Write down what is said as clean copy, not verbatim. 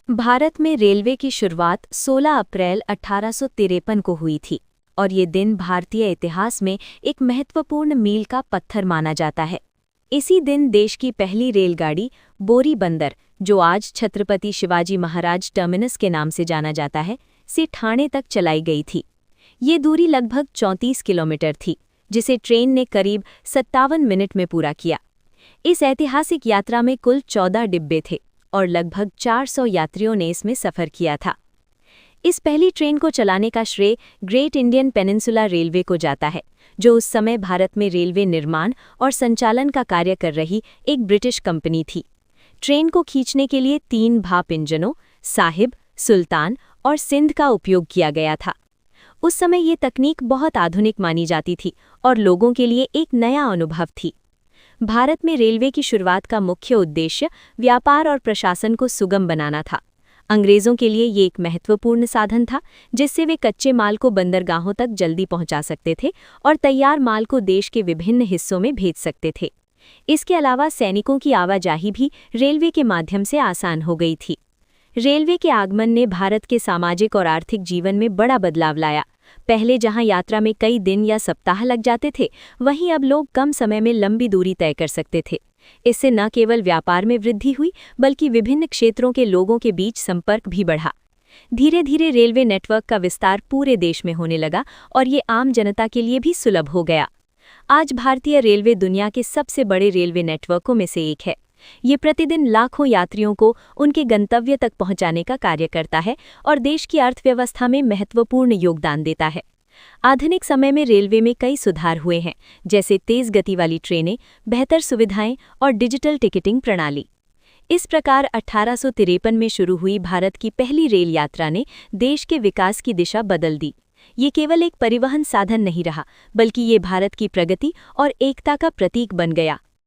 भारत में रेलवे की शुरुआत 16 अप्रैल 1853 को हुई थी और ये दिन भारतीय इतिहास में एक महत्वपूर्ण मील का पत्थर माना जाता है। इसी दिन देश की पहली रेलगाड़ी बोरी बंदर, जो आज छत्रपति शिवाजी महाराज टर्मिनस के नाम से जाना जाता है, से ठाणे तक चलाई गई थी। ये दूरी लगभग 34 किलोमीटर थी, जिसे ट्रेन ने करीब 57 मिनट में पूरा किया। इस ऐतिहासिक यात्रा में कुल 14 डिब्बे थे और लगभग 400 यात्रियों ने इसमें सफ़र किया था। इस पहली ट्रेन को चलाने का श्रेय ग्रेट इंडियन पेनिनसुला रेलवे को जाता है, जो उस समय भारत में रेलवे निर्माण और संचालन का कार्य कर रही एक ब्रिटिश कंपनी थी। ट्रेन को खींचने के लिए 3 भाप इंजनों साहिब, सुल्तान और सिंध का उपयोग किया गया था। उस समय ये तकनीक बहुत आधुनिक मानी जाती थी और लोगों के लिए एक नया अनुभव थी। भारत में रेलवे की शुरुआत का मुख्य उद्देश्य व्यापार और प्रशासन को सुगम बनाना था। अंग्रेज़ों के लिए ये एक महत्वपूर्ण साधन था, जिससे वे कच्चे माल को बंदरगाहों तक जल्दी पहुंचा सकते थे और तैयार माल को देश के विभिन्न हिस्सों में भेज सकते थे। इसके अलावा सैनिकों की आवाजाही भी रेलवे के माध्यम से आसान हो गई थी। रेलवे के आगमन ने भारत के सामाजिक और आर्थिक जीवन में बड़ा बदलाव लाया। पहले जहां यात्रा में कई दिन या सप्ताह लग जाते थे, वहीं अब लोग कम समय में लंबी दूरी तय कर सकते थे। इससे न केवल व्यापार में वृद्धि हुई, बल्कि विभिन्न क्षेत्रों के लोगों के बीच संपर्क भी बढ़ा। धीरे धीरे रेलवे नेटवर्क का विस्तार पूरे देश में होने लगा और ये आम जनता के लिए भी सुलभ हो गया। आज भारतीय रेलवे दुनिया के सबसे बड़े रेलवे नेटवर्कों में से एक है। ये प्रतिदिन लाखों यात्रियों को उनके गंतव्य तक पहुंचाने का कार्य करता है और देश की अर्थव्यवस्था में महत्वपूर्ण योगदान देता है। आधुनिक समय में रेलवे में कई सुधार हुए हैं, जैसे तेज गति वाली ट्रेनें, बेहतर सुविधाएं और डिजिटल टिकटिंग प्रणाली। इस प्रकार 1853 में शुरू हुई भारत की पहली रेल यात्रा ने देश के विकास की दिशा बदल दी। ये केवल एक परिवहन साधन नहीं रहा, बल्कि ये भारत की प्रगति और एकता का प्रतीक बन गया।